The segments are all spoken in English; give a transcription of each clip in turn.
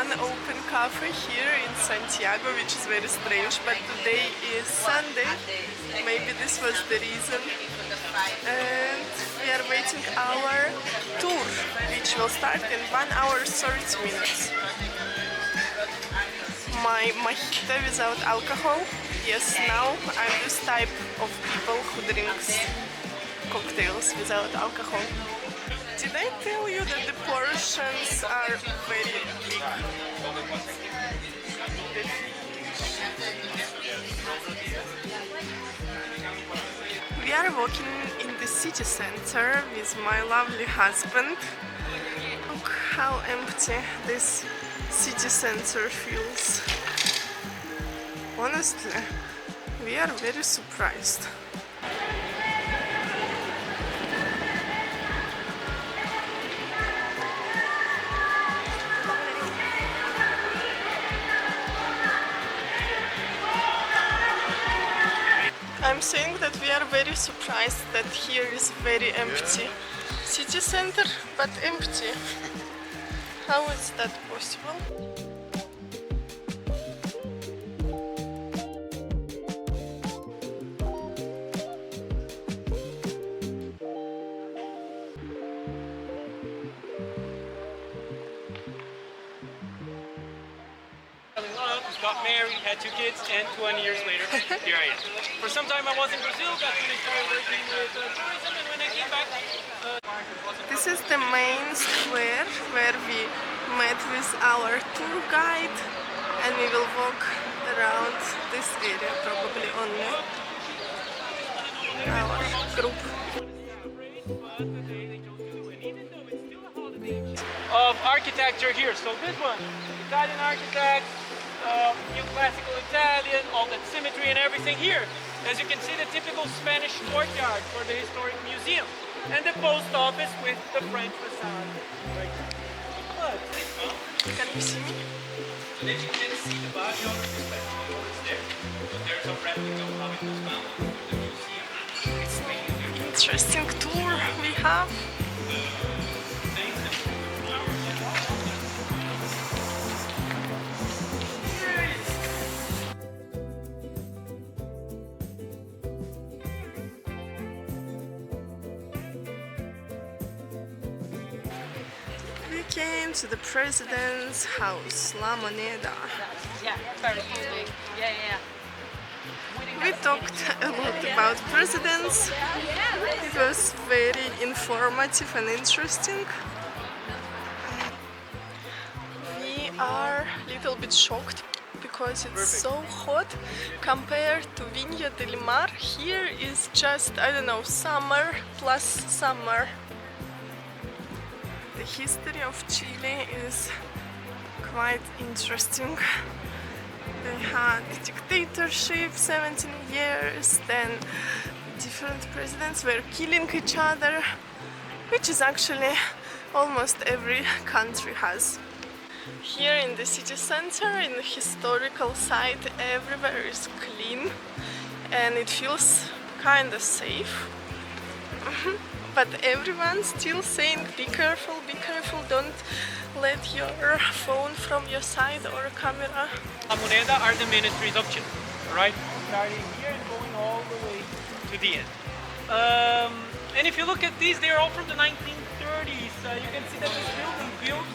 one open cafe here in Santiago, which is very strange, but today is Sunday. Maybe this was the reason. And we are waiting our tour, which will start in 1 hour 30 minutes. My mojito without alcohol. Yes, now I'm this type of people who drinks cocktails without alcohol. Did I tell you that the portions are very big? We are walking in the city center with my lovely husband. Look how empty this city center feels. Honestly, we are very surprised. I'm saying that we are very surprised that here is very empty city center, but empty. How is that possible? Got married, had 2 kids, and 20 years later, here I am. For some time I was in Brazil, got when I started working with tourism, and when I came back... This is the main square where we met with our tour guide, and we will walk around this area probably only. Our group. Of architecture here, so this one, Italian architects, new classical Italian, all that symmetry and everything here. As you can see, the typical Spanish courtyard for the historic museum, and the post office with the French facade. Right. Can you see me? So then you can see the body of the special over there, but there's a replica of how it was found in the museum. It's really Interesting tour we have. We came to the president's house, La Moneda. Yeah, very cool. Yeah. We talked a lot about presidents. It was very informative and interesting. We are a little bit shocked because it's so hot compared to Viña del Mar. Here is just, I don't know, summer plus summer. The history of Chile is quite interesting. They had dictatorship 17 years, then different presidents were killing each other, which is actually almost every country has. Here in the city center, in the historical site, everywhere is clean and it feels kind of safe. But everyone's still saying, be careful, don't let your phone from your side or camera. La Moneda are the ministries of Chile, right? Starting here and going all the way to the end. And if you look at these, they are all from the 1930s. You can see that this building built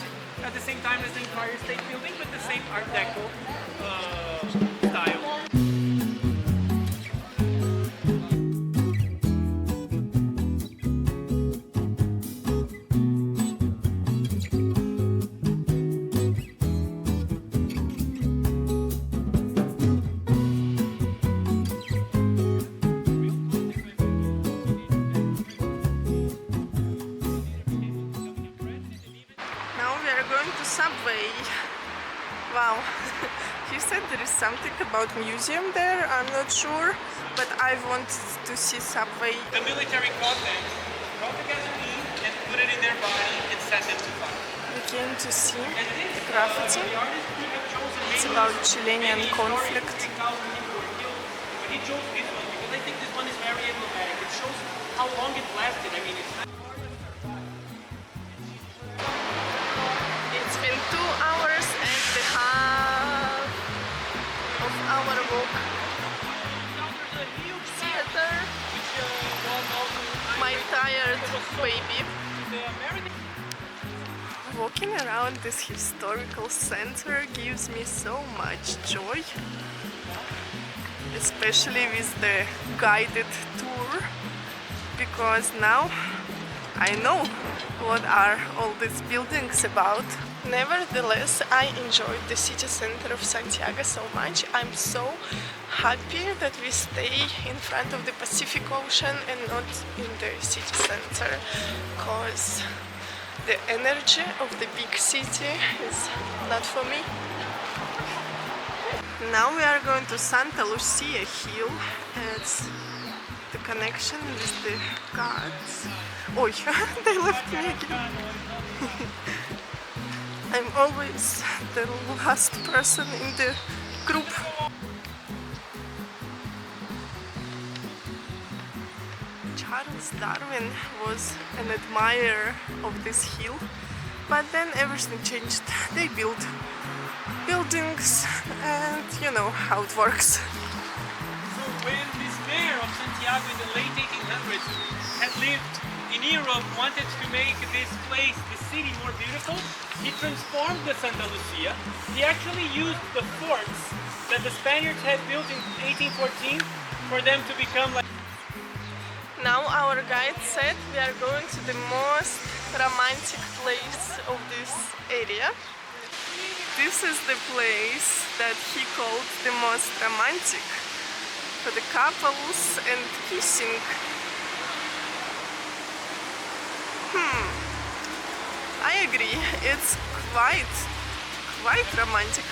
at the same time as the Empire State Building with the same Art Deco style. Subway. Wow. He said there is something about museum there, I'm not sure, but I want to see Subway. The military caught them, brought the gasoline and put it in their body and set them to fire. We came to see the graffiti. It's about Chilean conflict. But he chose this one because I think this one is very emblematic. It shows how long it lasted. I mean, it's been 2 hours and walk. Now there's a huge Theater. which was also My tired baby. the American. Walking around this historical center gives me so much joy, especially with the guided tour, because now I know what are all these buildings about. Nevertheless, I enjoyed the city center of Santiago so much. I'm so happy that we stay in front of the Pacific Ocean and not in the city center, because the energy of the big city is not for me. Now we are going to Santa Lucia Hill. It's the connection with the gods. Oh, they left me again. I'm always the last person in the group. Charles Darwin was an admirer of this hill, but then everything changed. They built buildings and you know how it works. So when this mayor of Santiago in the late 1800s had lived in Europe, wanted to make this place, the city, more beautiful, he transformed the Santa Lucia. He actually used the forts that the Spaniards had built in 1814 for them to become like. Now our guide said we are going to the most romantic place of this area. This is the place that he called the most romantic for the couples and kissing. I agree, it's quite romantic.